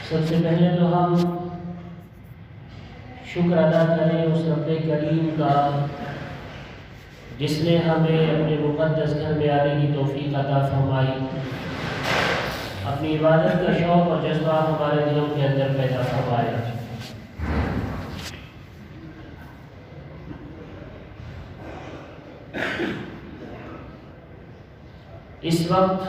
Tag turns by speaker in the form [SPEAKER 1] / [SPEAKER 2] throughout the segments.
[SPEAKER 1] سب سے پہلے تو ہم شکر ادا کریں اس رب کریم کا جس نے ہمیں اپنے مقدس گھر میں آنے کی توفیق عطا فرمائی، اپنی عبادت کا شوق اور جذبہ ہمارے دلوں کے اندر پیدا فرمایا۔ اس وقت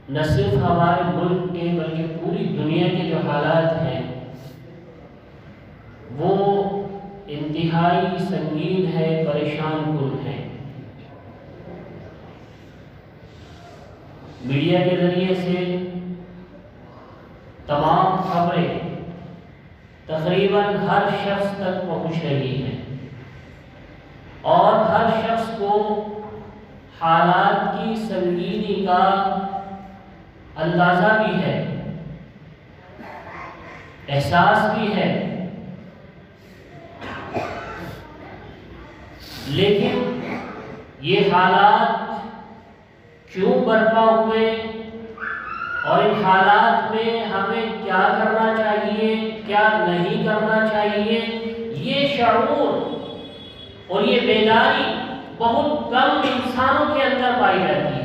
[SPEAKER 1] نہ صرف ہمارے ملک کے بلکہ پوری دنیا کے جو حالات ہیں وہ انتہائی سنگین ہے، پریشان کن ہے۔ میڈیا کے ذریعے سے تمام خبریں تقریباً ہر شخص تک پہنچ رہی ہیں اور ہر شخص کو حالات کی سنگینی کا اندازہ بھی ہے، احساس بھی ہے، لیکن یہ حالات کیوں برپا ہوئے اور ان حالات میں ہمیں کیا کرنا چاہیے، کیا نہیں کرنا چاہیے، یہ شعور اور یہ بیداری بہت کم انسانوں کے اندر پائی جاتی ہے۔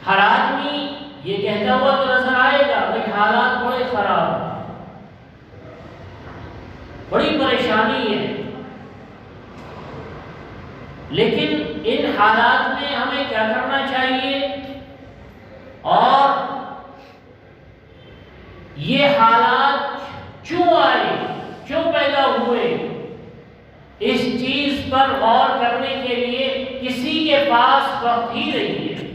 [SPEAKER 1] ہر آدمی یہ کہتا ہوا تو نظر آئے گا کہ حالات بڑے خراب ہیں، بڑی پریشانی ہے، لیکن ان حالات میں ہمیں کیا کرنا چاہیے اور یہ حالات کیوں آئے، کیوں پیدا ہوئے، اس چیز پر غور کرنے کے لیے کسی کے پاس وقت ہی نہیں ہے۔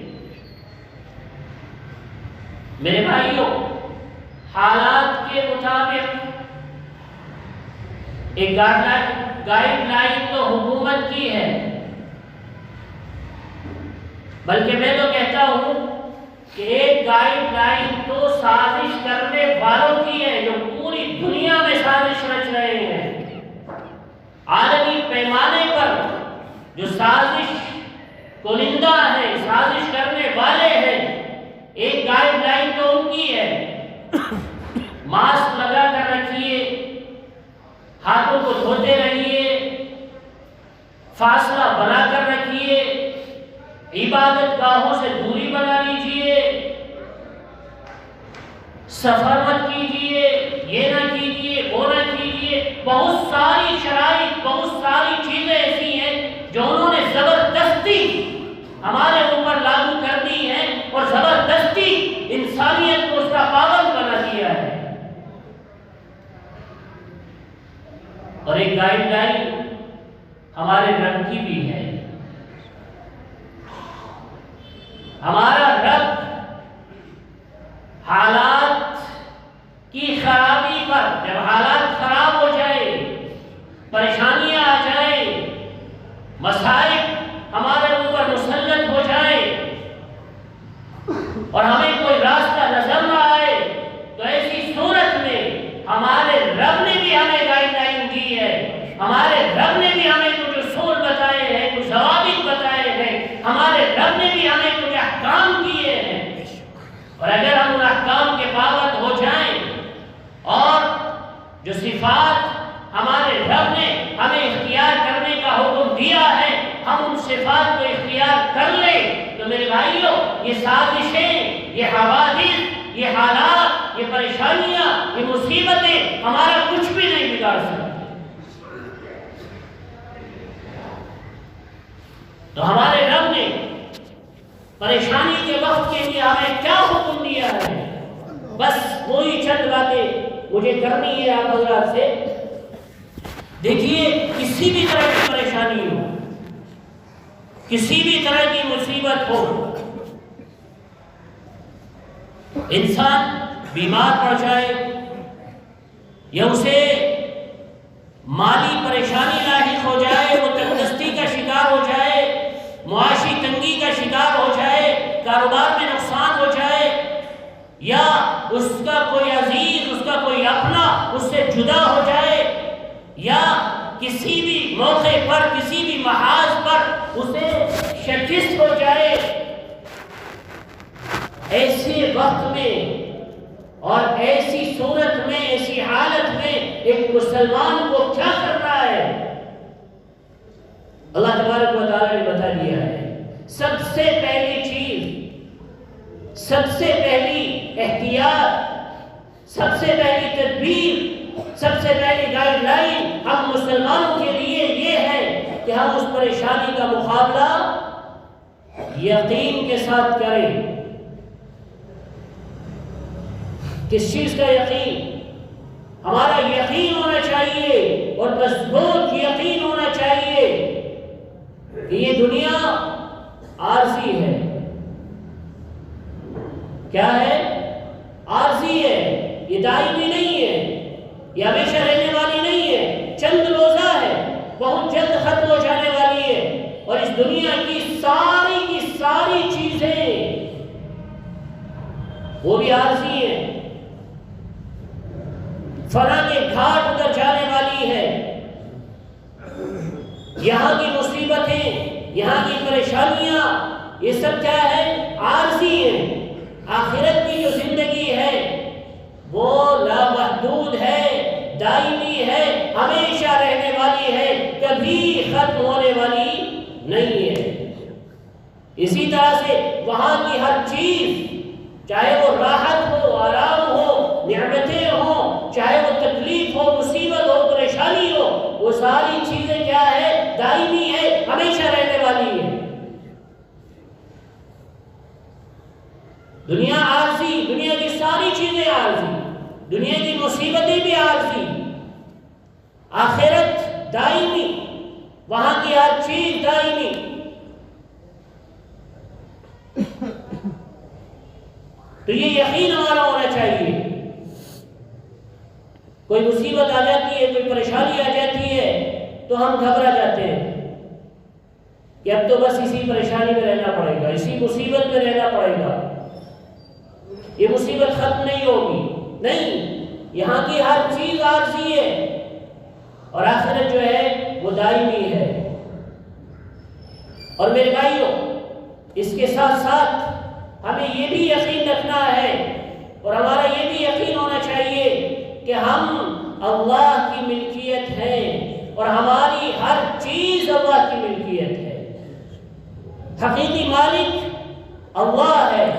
[SPEAKER 1] میرے بھائیوں، حالات کے مطابق ایک گائیڈ لائن تو حکومت کی ہے، بلکہ میں تو کہتا ہوں کہ ایک گائیڈ لائن تو سازش کرنے والوں کی ہے جو پوری دنیا میں سازش رچ رہے ہیں۔ عالمی پیمانے پر جو سازش کنندہ ہے، سازش کرنے والے ہیں، ایک گائیڈ لائن تو ان کی ہے، ماسک لگا کر رکھیے، ہاتھوں کو دھوتے رہیے، فاصلہ بنا کر رکھیے، عبادت گاہوں سے دوری بنا لیجیے، سفر مت کیجیے، یہ نہ کیجیے، وہ نہ کیجیے۔ بہت ساری شرائط، بہت ساری چیزیں ایسی ہیں جو انہوں نے زبردستی ہمارے اوپر لاگو کر دی ہیں اور زبردستی انسانیت کو اس کا پابند بنا دیا ہے۔ اور ایک گائیڈ لائن ہمارے رب کی بھی ہے۔ ہمارا رب حالات کی خرابی پر، جب حالات خراب ہو جائے، پریشانیاں آ جائیں، مصائب ہمارے اوپر مسلط ہو جائے اور ہمیں کوئی راستہ نظر نہ آئے، تو ایسی صورت میں ہمارے رب نے بھی ہمیں گائیڈ لائن دی ہے، ہمارے رب نے بھی ہمیں کچھ اصول بتائے ہیں، کچھ ضوابط بتائے ہیں، ہمارے رب نے بھی ہمیں کچھ احکام دیے ہیں۔ اور اگر ہم ان احکام کے پابند ہو جائیں اور جو صفات ہمارے رب نے ہمیں اختیار کرنے کا حکم دیا ہے ہم ان صفات کو اختیار کر لیں، تو میرے بھائیوں، یہ سازشیں، یہ حوادث، یہ حالات، یہ پریشانیاں، یہ مصیبتیں ہمارا کچھ بھی نہیں بگاڑ سکتی۔ تو ہمارے رب نے پریشانی کے وقت کے لیے ہمیں کیا حکم دیا ہے؟ بس وہی چند باتیں مجھے کرنی ہے آپ حضرات سے۔ دیکھیے، کسی بھی طرح کی پریشانی ہو، کسی بھی طرح کی مصیبت ہو، انسان بیمار پڑ جائے یا اسے مالی پریشانی لاحق ہو جائے، وہ تندرستی کا شکار ہو جائے، معاشی تنگی کا شکار ہو جائے، کاروبار میں نقصان ہو جائے، یا اس کا کوئی عزیز، اس کا کوئی اپنا اس سے جدا ہو جائے، یا کسی بھی موقع پر، کسی بھی محاذ پر اسے شکست ہو جائے، ایسے وقت میں اور ایسی صورت میں، ایسی حالت میں ایک مسلمان کو کیا کرنا ہے، اللہ تبارک و تعالیٰ نے بتا دیا ہے۔ سب سے پہلی چیز، سب سے پہلی احتیاط، سب سے پہلی تدبیر، سب سے پہلی گائیڈ لائن ہم مسلمانوں کے لیے یہ ہے کہ ہم اس پریشانی کا مقابلہ یقین کے ساتھ کریں۔ کس چیز کا یقین؟ ہمارا یقین ہونا چاہیے اور مضبوط یقین ہونا چاہیے کہ یہ دنیا عارضی ہے۔ کیا ہے؟ عارضی ہے، یہ دائمی نہیں ہے، یہ ہمیشہ رہنے والی نہیں ہے، چند روزہ ہے، بہت جلد ختم ہو جانے والی ہے۔ اور اس دنیا کی ساری چیزیں وہ بھی عارضی ہیں، فنا کے گھاٹ اتر جانے والی ہے۔ یہاں کی مصیبتیں، یہاں کی پریشانیاں، یہ سب کیا ہے؟ عارضی ہیں۔ آخرت کی جو زندگی ہے وہ لامحدود ہے، دائمی ہے، ہمیشہ رہنے والی ہے، کبھی ختم ہونے والی نہیں ہے۔ اسی طرح سے وہاں کی ہر چیز، چاہے وہ راحت ہو، آرام ہو، نعمتیں ہوں، چاہے وہ تکلیف ہو، مصیبت ہو، پریشانی ہو، وہ ساری چیزیں کیا ہے؟ دائمی ہے، ہمیشہ رہنے والی ہے۔ دنیا عارضی، دنیا کی ساری چیزیں عارضی، دنیا کی مصیبتیں بھی عارضی، آخرت دائمی، وہاں کی ہر چیز دائمی۔ تو یہ یقین ہمارا ہونا چاہیے۔ کوئی مصیبت آ جاتی ہے، کوئی پریشانی آ جاتی ہے تو ہم گھبرا جاتے ہیں کہ اب تو بس اسی پریشانی میں رہنا پڑے گا، اسی مصیبت میں رہنا پڑے گا، یہ مصیبت ختم نہیں ہوگی۔ نہیں، یہاں کی ہر چیز عارضی ہے اور آخرت جو ہے وہ دائمی ہے۔ اور میرے بھائیوں، اس کے ساتھ ساتھ ہمیں یہ بھی یقین رکھنا ہے اور ہمارا یہ بھی یقین ہونا چاہیے کہ ہم اللہ کی ملکیت ہیں اور ہماری ہر چیز اللہ کی ملکیت ہے۔ حقیقی مالک اللہ ہے،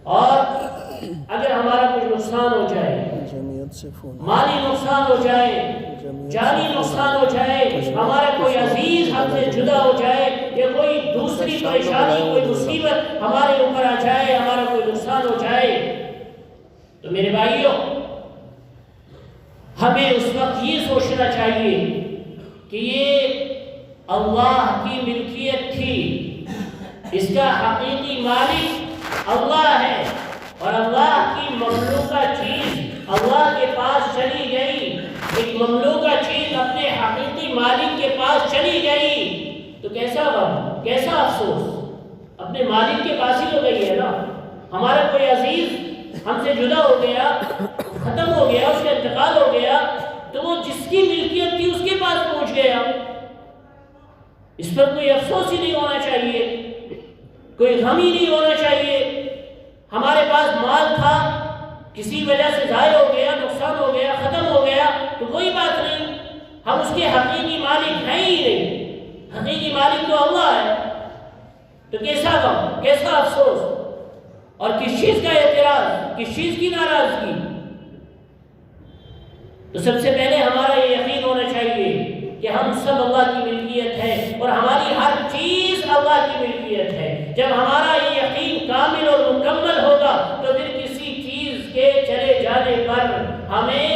[SPEAKER 1] اور اگر ہمارا کچھ نقصان ہو جائے، مالی نقصان ہو جائے، جانی نقصان ہو جائے، ہمارا کوئی عزیز ہم سے جدا ہو جائے، یا کوئی دوسری پریشانی، کوئی مصیبت ہمارے اوپر آ جائے، ہمارا کوئی نقصان ہو جائے، تو میرے بھائیوں، ہمیں اس وقت یہ سوچنا چاہیے کہ یہ اللہ کی ملکیت تھی، اس کا حقیقی مالک اللہ ہے، اور اللہ کی مملوکہ چیز اللہ کے پاس چلی گئی، ایک مملوکہ چیز اپنے حقیقی مالک کے پاس چلی گئی تو کیسا غم، کیسا افسوس، اپنے مالک کے پاس ہی تو گئی ہے نا۔ ہمارا کوئی عزیز ہم سے جدا ہو گیا، ختم ہو گیا، اس کا انتقال ہو گیا، تو وہ جس کی ملکیت تھی اس کے پاس پہنچ گیا، اس پر کوئی افسوس ہی نہیں ہونا چاہیے، کوئی غم ہی نہیں ہونا چاہیے۔ ہمارے پاس مال تھا، کسی وجہ سے ضائع ہو گیا، نقصان ہو گیا، ختم ہو گیا، تو کوئی بات نہیں، ہم اس کے حقیقی مالک ہیں ہی نہیں، حقیقی مالک تو اللہ ہے، تو کیسا غم، کیسا افسوس، اور کس چیز کا اعتراض، کس چیز کی ناراضگی۔ تو سب سے پہلے ہمارا یہ یقین ہونا چاہیے کہ ہم سب اللہ کی ملکیت ہے اور ہماری ہر چیز اللہ کی ملکیت ہے۔ جب ہمارا یہ یقین کامل اور مکمل ہوگا تو پھر کسی چیز کے چلے جانے پر ہمیں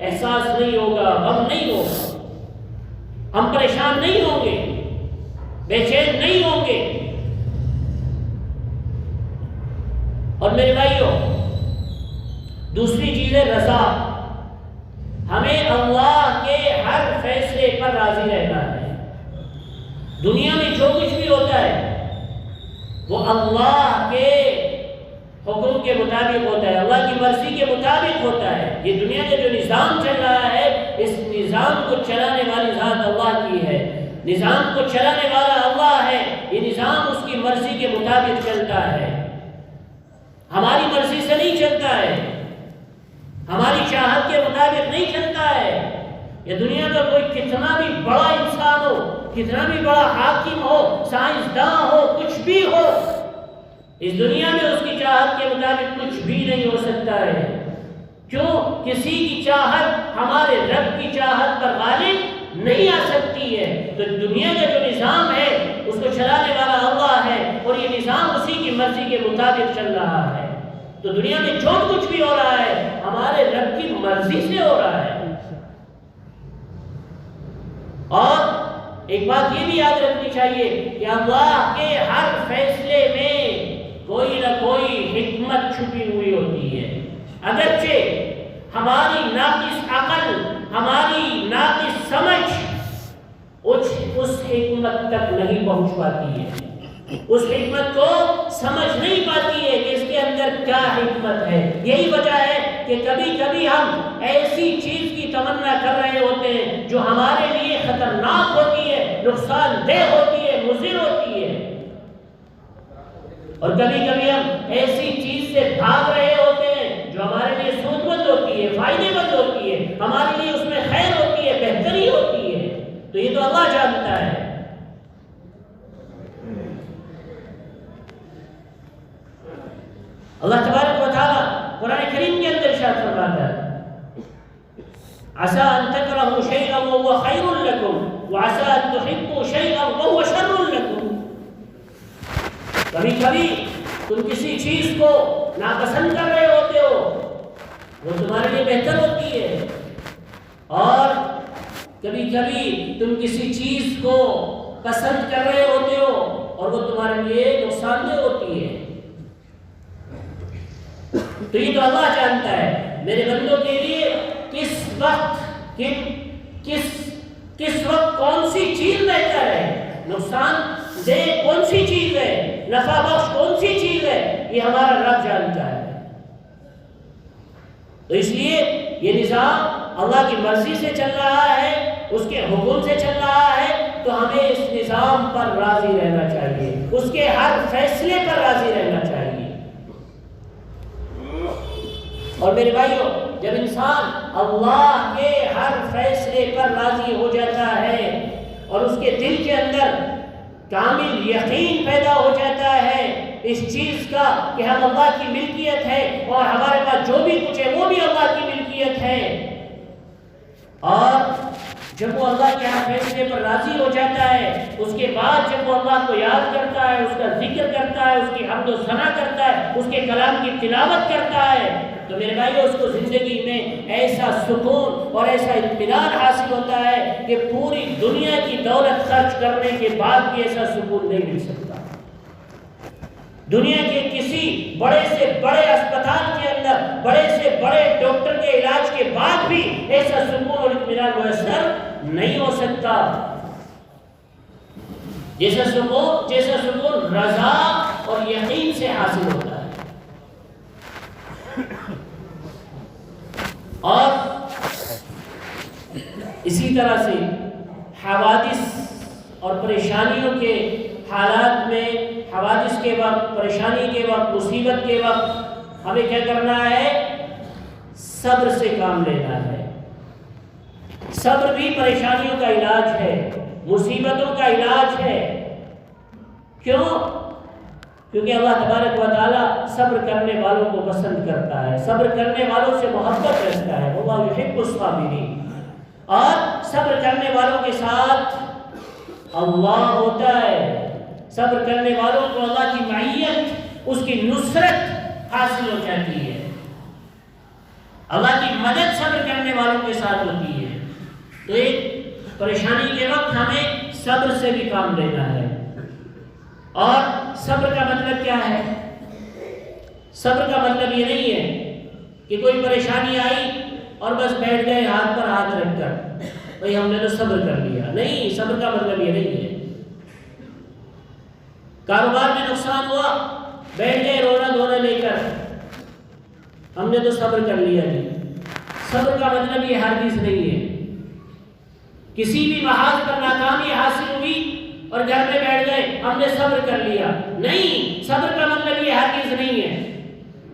[SPEAKER 1] احساس نہیں ہوگا، غم نہیں ہوگا، ہم پریشان نہیں ہوں گے، بے چین نہیں ہوں گے۔ اور میرے بھائیوں، دوسری چیز ہے رضا۔ ہمیں اللہ کے ہر فیصلے پر راضی رہنا ہے۔ دنیا میں جو کچھ بھی ہوتا ہے وہ اللہ کے حکم کے مطابق ہوتا ہے، اللہ کی مرضی کے مطابق ہوتا ہے۔ یہ دنیا کا جو نظام چل رہا ہے، اس نظام کو چلانے والی ذات اللہ کی ہے، نظام کو چلانے والا اللہ ہے، یہ نظام اس کی مرضی کے مطابق چلتا ہے۔ ہماری مرضی سے نہیں چلتا ہے، ہماری چاہت کے مطابق نہیں چلتا ہے۔ یہ دنیا کا کوئی کتنا بھی بڑا انسان ہو، کتنا بھی بڑا حاکم ہو، سائنسداں ہو، کچھ بھی ہو، اس دنیا میں اس کی چاہت کے مطابق کچھ بھی نہیں ہو سکتا ہے۔ کیوں؟ کسی کی چاہت ہمارے رب کی چاہت پر غالب نہیں آ سکتی ہے۔ تو دنیا کا جو نظام ہے اس کو چلانے والا اللہ ہے، اور یہ نظام اسی کی مرضی کے مطابق چل رہا ہے۔ تو دنیا میں جو کچھ بھی ہو رہا ہے ہمارے رب کی مرضی سے ہو رہا ہے۔ اور ایک بات یہ بھی یاد رکھنی چاہیے کہ اللہ کے ہر فیصلے میں کوئی نہ کوئی حکمت چھپی ہوئی ہوتی ہے۔ اگرچہ ہماری ناقص عقل، ہماری ناقص سمجھ اس حکمت تک نہیں پہنچ پاتی ہے، اس حکمت کو سمجھ نہیں پاتی ہے کہ اس کے اندر کیا حکمت ہے۔ یہی وجہ ہے کہ کبھی کبھی ہم ایسی چیز کی تمنا کر رہے ہوتے ہیں جو ہمارے لیے خطرناک ہوتی ہے، نقصان دہ ہوتی ہے، مضر ہوتی ہے، اور کبھی کبھی ہم ایسی چیز سے بھاگ رہے ہوتے ہیں جو ہمارے لیے سود مند ہوتی ہے، فائدے مند ہوتی ہے، ہمارے لیے اس میں خیر ہوتی ہے، بہتری ہوتی ہے۔ تو یہ تو اللہ جانتا ہے۔ اللہ تبارک و تعالیٰ قرآن کریم کے اندر ارشاد فرماتا ہے عَسَىٰ أَن تَكْرَهُوا شَيْئًا وَهُوَ خَيْرٌ لَكُمْ وَعَسَىٰ أَن تُحِبُّوا شَيْئًا وَهُوَ شَرٌّ لَكُمْ۔ کبھی کبھی تم کسی چیز کو ناپسند کر رہے ہوتے ہو، وہ تمہارے لیے بہتر ہوتی ہے، اور کبھی کبھی تم کسی چیز کو پسند کر رہے ہوتے ہو اور وہ تمہارے لیے نقصان دہ ہوتی ہے۔ تو یہ تو اللہ جانتا ہے میرے بندوں کے لیے کس وقت کون سی چیز بہتر ہے، نقصان دہ کون سی چیز ہے، نفع بخش کون سی چیز ہے، یہ ہمارا رب جانتا ہے۔ تو اس لیے یہ نظام اللہ کی مرضی سے چل رہا ہے، اس کے حکم سے چل رہا ہے، تو ہمیں اس نظام پر راضی رہنا چاہیے، اس کے ہر فیصلے پر راضی رہنا چاہیے۔ اور میرے بھائیوں، جب انسان اللہ کے ہر فیصلے پر راضی ہو جاتا ہے اور اس کے دل کے اندر کامل یقین پیدا ہو جاتا ہے اس چیز کا کہ ہم اللہ کی ملکیت ہے اور ہمارے پاس جو بھی کچھ ہے وہ بھی اللہ کی ملکیت ہے، اور جب وہ اللہ کے ہر فیصلے پر راضی ہو جاتا ہے، اس کے بعد جب وہ اللہ کو یاد کرتا ہے، اس کا ذکر کرتا ہے، اس کی حمد و ثنا کرتا ہے، اس کے کلام کی تلاوت کرتا ہے، تو میرے بھائیو اس کو زندگی میں ایسا سکون اور ایسا اطمینان حاصل ہوتا ہے کہ پوری دنیا کی دولت خرچ کرنے کے بعد بھی ایسا سکون نہیں مل سکتا۔ دنیا کے کسی بڑے سے بڑے اسپتال کے اندر بڑے سے بڑے ڈاکٹر کے علاج کے بعد بھی ایسا سکون اور اطمینان میسر نہیں ہو سکتا جیسا سکون رضا اور یقین سے حاصل ہوتا ہے۔ اور اسی طرح سے حوادث اور پریشانیوں کے حالات میں، حوادث کے وقت، پریشانی کے وقت، مصیبت کے وقت ہمیں کیا کرنا ہے؟ صبر سے کام لینا ہے۔ صبر بھی پریشانیوں کا علاج ہے، مصیبتوں کا علاج ہے۔ کیوں؟ کیونکہ اللہ تبارک و تعالیٰ صبر کرنے والوں کو پسند کرتا ہے، صبر کرنے والوں سے محبت رکھتا ہے، اللہ یحب الصابرین، اور صبر کرنے والوں کے ساتھ اللہ ہوتا ہے۔ صبر کرنے والوں کو اللہ کی معیت، اس کی نصرت حاصل ہو جاتی ہے، اللہ کی مدد صبر کرنے والوں کے ساتھ ہوتی ہے۔ تو ایک پریشانی کے وقت ہمیں صبر سے بھی کام لینا ہے۔ اور صبر کا مطلب کیا ہے؟ صبر کا مطلب یہ نہیں ہے کہ کوئی پریشانی آئی اور بس بیٹھ گئے ہاتھ پر ہاتھ رکھ کر، بھئی ہم نے تو صبر کر لیا۔ نہیں، صبر کا مطلب یہ نہیں ہے۔ کاروبار میں نقصان ہوا، بیٹھ گئے رونا دھونا لے کر، ہم نے تو صبر کر لیا۔ جی، صبر کا مطلب یہ ہرگز نہیں ہے۔ کسی بھی محاذ پر ناکامی حاصل ہوئی اور گھر میں بیٹھ گئے، ہم نے صبر کر لیا، نہیں، صبر کا مطلب یہ ہرگز نہیں ہے۔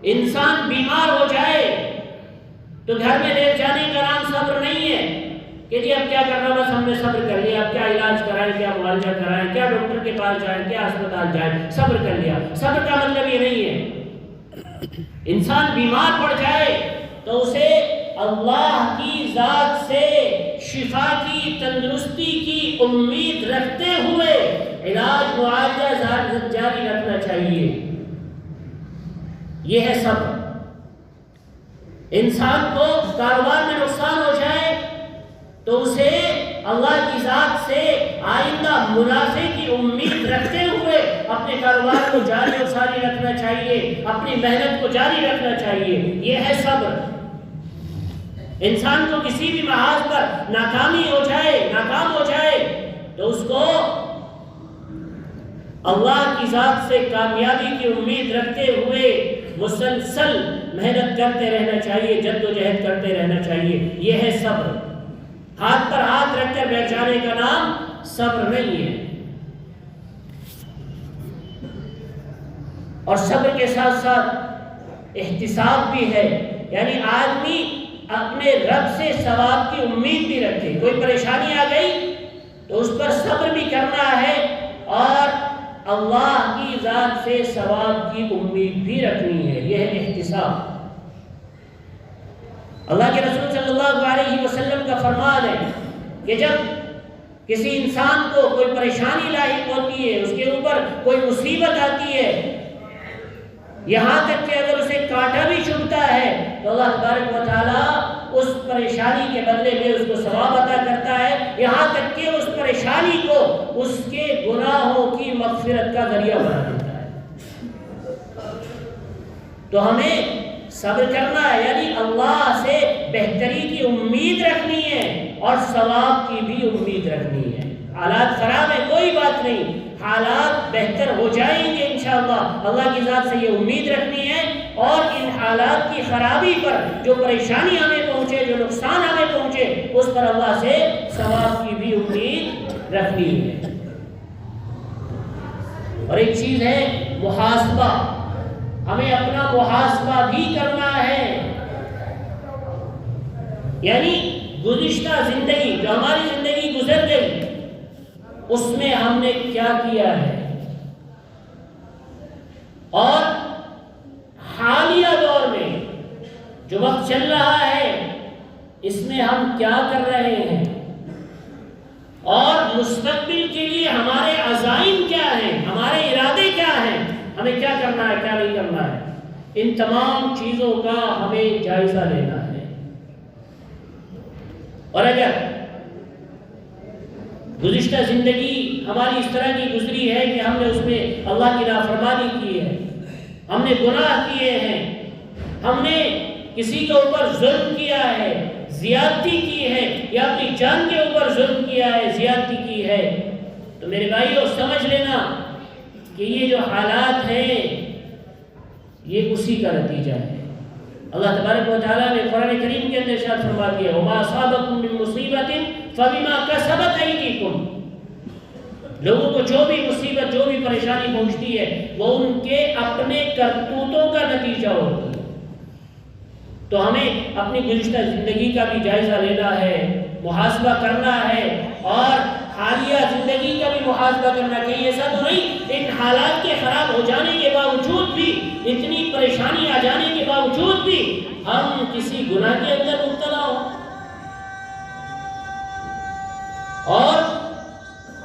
[SPEAKER 1] انسان بیمار ہو جائے تو گھر میں لیٹ جانے کا نام صبر نہیں ہے کہ جی اب کیا کرنا، بس ہم نے صبر کر لیا، اب کیا علاج کرائیں، کیا معالجہ کرائیں، کیا ڈاکٹر کے پاس جائیں، کیا اسپتال جائیں، صبر کر لیا۔ صبر کا مطلب یہ نہیں ہے۔ انسان بیمار پڑ جائے تو اسے اللہ کی ذات سے شفا کی، تندرستی کی امید رکھتے ہوئے علاج معالجہ جاری رکھنا چاہیے۔ یہ ہے صبر۔ انسان کو کاروبار میں نقصان ہو جائے تو اسے اللہ کی ذات سے آئندہ منافع کی امید رکھتے ہوئے اپنے کاروبار کو جاری و ساری رکھنا چاہیے، اپنی محنت کو جاری رکھنا چاہیے۔ یہ ہے صبر۔ انسان کو کسی بھی محاذ پر ناکام ہو جائے تو اس کو اللہ کی ذات سے کامیابی کی امید رکھتے ہوئے مسلسل محنت کرتے رہنا چاہیے، جد و جہد کرتے رہنا چاہیے۔ یہ ہے صبر۔ ہاتھ پر ہاتھ رکھ کر بیٹھ جانے کا نام صبر نہیں ہے۔ اور صبر کے ساتھ ساتھ احتساب بھی ہے، یعنی آدمی اپنے رب سے ثواب کی امید بھی رکھے۔ کوئی پریشانی آ گئی تو اس پر صبر بھی کرنا ہے اور اللہ کی ذات سے ثواب کی امید بھی رکھنی ہے۔ یہ ہے احتساب۔ اللہ کے رسول صلی اللہ علیہ وسلم کا فرمان ہے کہ جب کسی انسان کو کوئی پریشانی لاحق ہوتی ہے، اس کے اوپر کوئی مصیبت آتی ہے، یہاں تک کہ اگر اسے کانٹا بھی چبھتا ہے تو اللہ تبارک و تعالیٰ اس پریشانی کے بدلے میں اس کو ثواب عطا کرتا ہے، یہاں تک کہ اس پریشانی کو اس کے گناہوں کی مغفرت کا ذریعہ بنا دیتا ہے۔ تو ہمیں صبر کرنا ہے، یعنی اللہ سے بہتری کی امید رکھنی ہے اور ثواب کی بھی امید رکھنی ہے۔ حالات خراب ہے، کوئی بات نہیں، حالات بہتر ہو جائیں گے انشاءاللہ، اللہ کی ذات سے یہ امید رکھنی ہے۔ اور ان حالات کی خرابی پر جو پریشانی ہمیں پہنچے، جو نقصان ہمیں پہنچے، اس پر اللہ سے ثواب کی بھی امید رکھنی ہے۔ اور ایک چیز ہے محاسبہ، ہمیں اپنا محاسبہ بھی کرنا ہے، یعنی گزشتہ زندگی جو ہماری زندگی گزر گئی اس میں ہم نے کیا کیا ہے، اور حالیہ دور میں جو وقت چل رہا ہے اس میں ہم کیا کر رہے ہیں، اور مستقبل کے لیے ہمارے عزائم کیا ہیں، ہمارے ارادے کیا ہیں، ہمیں کیا کرنا ہے، کیا نہیں کرنا ہے۔ ان تمام چیزوں کا ہمیں جائزہ لینا ہے۔ اور اگر گزشتہ زندگی ہماری اس طرح کی گزری ہے کہ ہم نے اس میں اللہ کی نافرمانی کی ہے، ہم نے گناہ کیے ہیں، ہم نے کسی کے اوپر ظلم کیا ہے، زیادتی کی ہے، یا اپنی جان کے اوپر ظلم کیا ہے، زیادتی کی ہے، تو میرے بھائیو سمجھ لینا کہ یہ جو حالات ہیں یہ اسی کا نتیجہ ہے۔ اللہ تبارک و تعالیٰ نے قرآن کریم کے اندر ارشاد فرما دیا وَمَا أَصَابَكُم مِّن مُّصِيبَةٍ فَبِمَا كَسَبَتْ أَيْدِيكُمْ، لوگوں کو جو بھی مصیبت، جو بھی پریشانی پہنچتی ہے وہ ان کے اپنے کرتوتوں کا نتیجہ ہوتی ہے۔ تو ہمیں اپنی گزشتہ زندگی کا بھی جائزہ لینا ہے، محاسبہ کرنا ہے، اور حالیہ زندگی کا بھی محاسبہ کرنا چاہیے۔ ایسا تو نہیں ان حالات کے خراب ہو جانے کے باوجود بھی، اتنی پریشانی آ جانے کے باوجود بھی ہم کسی گناہ کے اندر مبتلا ہوں۔ اور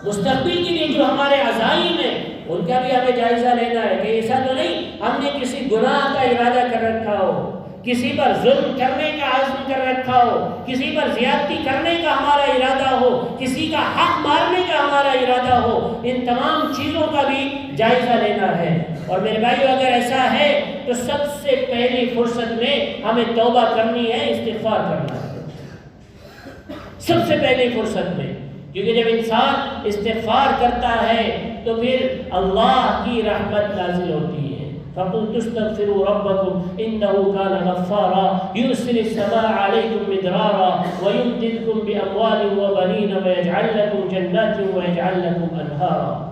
[SPEAKER 1] مستقبل کے لیے جو ہمارے عزائم ہیں ان کا بھی ہمیں جائزہ لینا ہے کہ ایسا تو نہیں ہم نے کسی گناہ کا ارادہ کر رکھا ہو، کسی پر ظلم کرنے کا عزم کر رکھا ہو، کسی پر زیادتی کرنے کا ہمارا ارادہ ہو، کسی کا حق مارنے کا ہمارا ارادہ ہو۔ ان تمام چیزوں کا بھی جائزہ لینا ہے۔ اور میرے بھائیو اگر ایسا ہے تو سب سے پہلی فرصت میں ہمیں توبہ کرنی ہے، استغفار کرنا ہے سب سے پہلی فرصت میں، کیونکہ جب انسان استغفار کرتا ہے تو پھر اللہ کی رحمت نازل ہوتی ہے۔ فَقُلْتُ اسْتَغْفِرُوا رَبَّكُمْ إِنَّهُ كَانَ غَفَّارًا يُرْسِلِ السَّمَاءَ عَلَيْكُمْ مِدْرَارًا وَيُمْدِدْكُمْ بِأَمْوَالٍ وَبَنِينَ وَيَجْعَلْ لَكُمْ جَنَّاتٍ وَيَجْعَلْ لَكُمْ أَنْهَارًا۔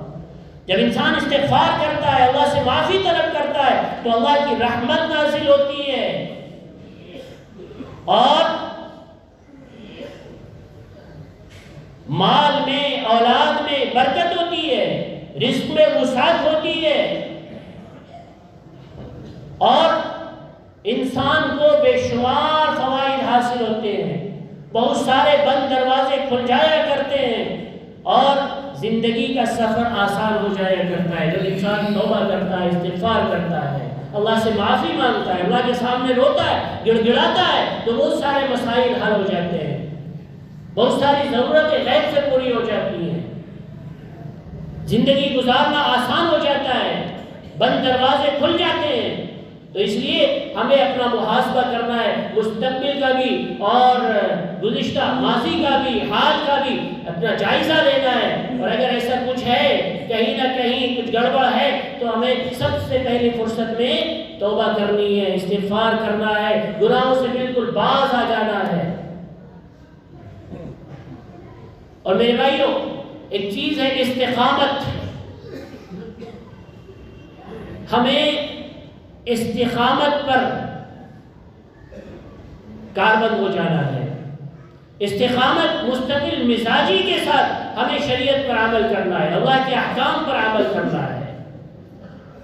[SPEAKER 1] جب انسان استغفار کرتا ہے، اللہ سے معافی طلب کرتا ہے، تو اللہ کی رحمت نازل ہوتی ہے اور مال میں، اولاد میں برکت ہوتی ہے، رزق میں وسعت ہوتی ہے اور انسان کو بے شمار فوائد حاصل ہوتے ہیں، بہت سارے بند دروازے کھل جایا کرتے ہیں اور زندگی کا سفر آسان ہو جایا کرتا ہے جب انسان توبہ کرتا ہے، استغفار کرتا ہے، اللہ سے معافی مانگتا ہے، اللہ کے سامنے روتا ہے، گڑ گڑاتا ہے، تو بہت سارے مسائل حل ہو جاتے ہیں، بہت ساری ضرورتیں غیب سے پوری ہو جاتی ہیں، زندگی گزارنا آسان ہو جاتا ہے، بند دروازے کھل جاتے ہیں۔ تو اس لیے ہمیں اپنا محاسبہ کرنا ہے، مستقبل کا بھی اور گزشتہ ماضی کا بھی، حال کا بھی اپنا جائزہ لینا ہے، اور اگر ایسا کچھ ہے، کہیں نہ کہیں کچھ گڑبڑ ہے، تو ہمیں سب سے پہلی فرصت میں توبہ کرنی ہے، استغفار کرنا ہے، گناہوں سے بالکل باز آ جانا ہے۔ اور میرے بھائیوں، ایک چیز ہے استقامت، ہمیں استقامت پر کاربند ہو جانا ہے۔ استقامت مستقل مزاجی کے ساتھ ہمیں شریعت پر عمل کرنا ہے، اللہ کے احکام پر عمل کرنا ہے،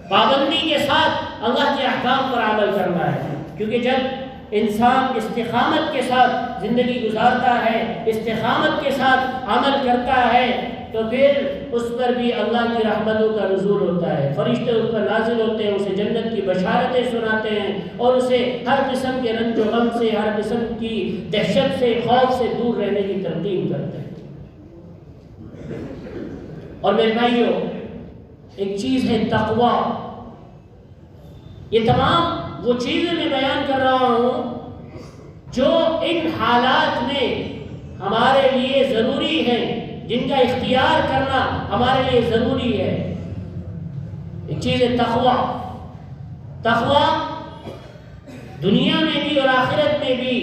[SPEAKER 1] پابندی کے ساتھ اللہ کے احکام پر عمل کرنا ہے، کیونکہ جب انسان استقامت کے ساتھ زندگی گزارتا ہے، استقامت کے ساتھ عمل کرتا ہے، تو پھر اس پر بھی اللہ کی رحمتوں کا نزول ہوتا ہے، فرشتے اس پر نازل ہوتے ہیں، اسے جنت کی بشارتیں سناتے ہیں اور اسے ہر قسم کے رنج و غم سے، ہر قسم کی دہشت سے، خوف سے دور رہنے کی ترغیب کرتے ہیں۔ اور میرے بھائیوں، ایک چیز ہے تقوی۔ یہ تمام وہ چیزیں میں بیان کر رہا ہوں جو ان حالات میں ہمارے لیے ضروری ہیں، جن کا اختیار کرنا ہمارے لیے ضروری ہے۔ ایک چیز ہے تقوی۔ تقوی دنیا میں بھی اور آخرت میں بھی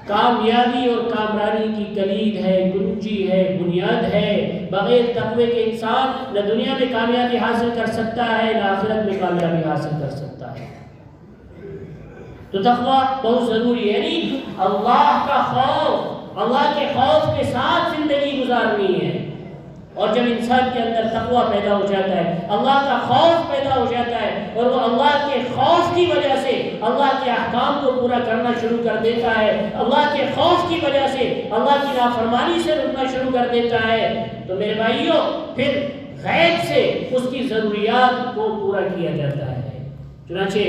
[SPEAKER 1] کامیابی اور کامرانی کی کلید ہے، کنجی ہے، بنیاد ہے۔ بغیر تقوی کے انسان نہ دنیا میں کامیابی حاصل کر سکتا ہے، نہ آخرت میں کامیابی حاصل کر سکتا ہے۔ تو تقوی بہت ضروری ہے، یعنی اللہ کا خوف، اللہ کے خوف کے ساتھ زندگی گزارنی ہے۔ اور جب انسان کے اندر تقوی پیدا ہو جاتا ہے، اللہ کا خوف پیدا ہو جاتا ہے، اور وہ اللہ کے خوف کی وجہ سے اللہ کے احکام کو پورا کرنا شروع کر دیتا ہے، اللہ کے خوف کی وجہ سے اللہ کی نافرمانی سے رکنا شروع کر دیتا ہے، تو میرے بھائیوں پھر غیب سے اس کی ضروریات کو پورا کیا جاتا ہے۔ چنانچہ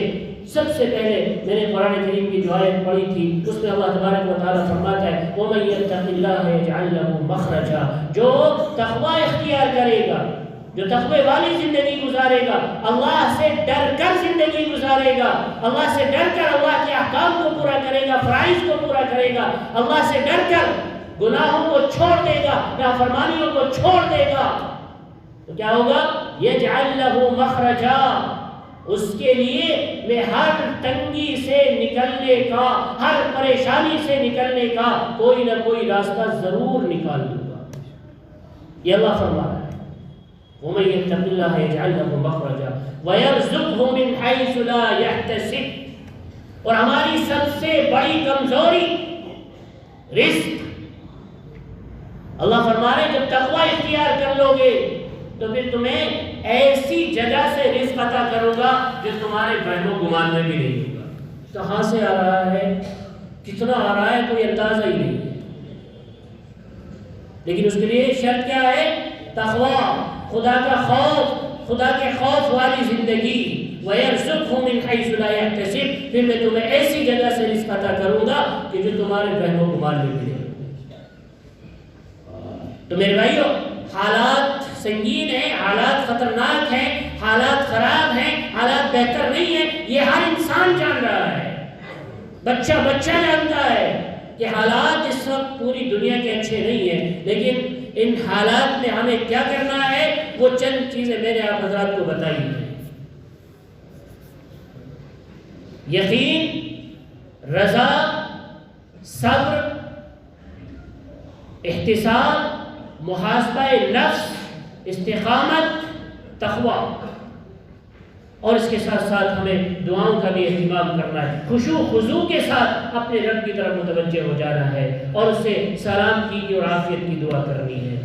[SPEAKER 1] سب سے پہلے میں نے قرآن کریم کی جو آیت پڑھی تھی، اس میں اللہ تبارک و تعالیٰ فرماتا ہے وَمَن يَتَّقِ اللَّهَ يَجْعَل لَّهُ مَخْرَجًا، جو تقوی اختیار کرے گا، جو تقوی والی زندگی گزارے گا، اللہ سے ڈر کر زندگی گزارے گا، اللہ سے ڈر کر اللہ کے احکام کو پورا کرے گا، فرائض کو پورا کرے گا، اللہ سے ڈر کر گناہوں کو چھوڑ دے گا، نافرمانیوں کو چھوڑ دے گا، تو کیا ہوگا؟ يَجْعَل لَّهُ مَخْرَجًا، اس کے لیے میں ہر تنگی سے نکلنے کا، ہر پریشانی سے نکلنے کا کوئی نہ کوئی راستہ ضرور نکال دوں گا۔ یہ اللہ فرما رہا ہے وَمَن يَتَّقِ اللَّهَ يَجْعَل لَّهُ مَخْرَجًا وَيَرْزُقْهُ مِنْ حَيْثُ لَا يَحْتَسِبُ، اور ہماری سب سے بڑی کمزوری رزق۔ اللہ فرما رہے ہیں جب تقوی اختیار کر لو گے تو پھر تمہیں ایسی جگہ سے رزق عطا کروں گا جو تمہارے بہن و گمان میں بھی نہیں ہوگا۔ کہاں سے آ رہا ہے، کتنا آ رہا ہے، کوئی اندازہ ہی نہیں ہے، لیکن اس کے لیے شرط کیا ہے؟ تقوی، خدا کا خوف، خدا کے خوف والی زندگی۔ وَيَرْزُقْهُ مِنْ حَيْثُ لَا يَحْتَسِبُ، پھر میں تمہیں ایسی جگہ سے رزق عطا کروں گا کہ جو تمہارے بہن و گمان میں بھی نہیں ہوگا۔ تو میرے بھائیوں، حالات سنگین ہیں، حالات خطرناک ہیں، حالات خراب ہیں، حالات بہتر نہیں ہیں، یہ ہر انسان جان رہا ہے، بچہ جانتا ہے کہ حالات اس وقت پوری دنیا کے اچھے نہیں ہیں، لیکن ان حالات میں ہمیں کیا کرنا ہے، وہ چند چیزیں میں نے آپ حضرات کو بتائی ہیں۔ یقین، رضا، صبر، احتساب، محاسبہ نفس استقامت، تقوی، اور اس کے ساتھ ساتھ ہمیں دعاؤں کا بھی اہتمام کرنا ہے، خشوع خضوع کے ساتھ اپنے رب کی طرف متوجہ ہو جانا ہے اور اس سے سلامتی کی اور عافیت کی دعا کرنی ہے۔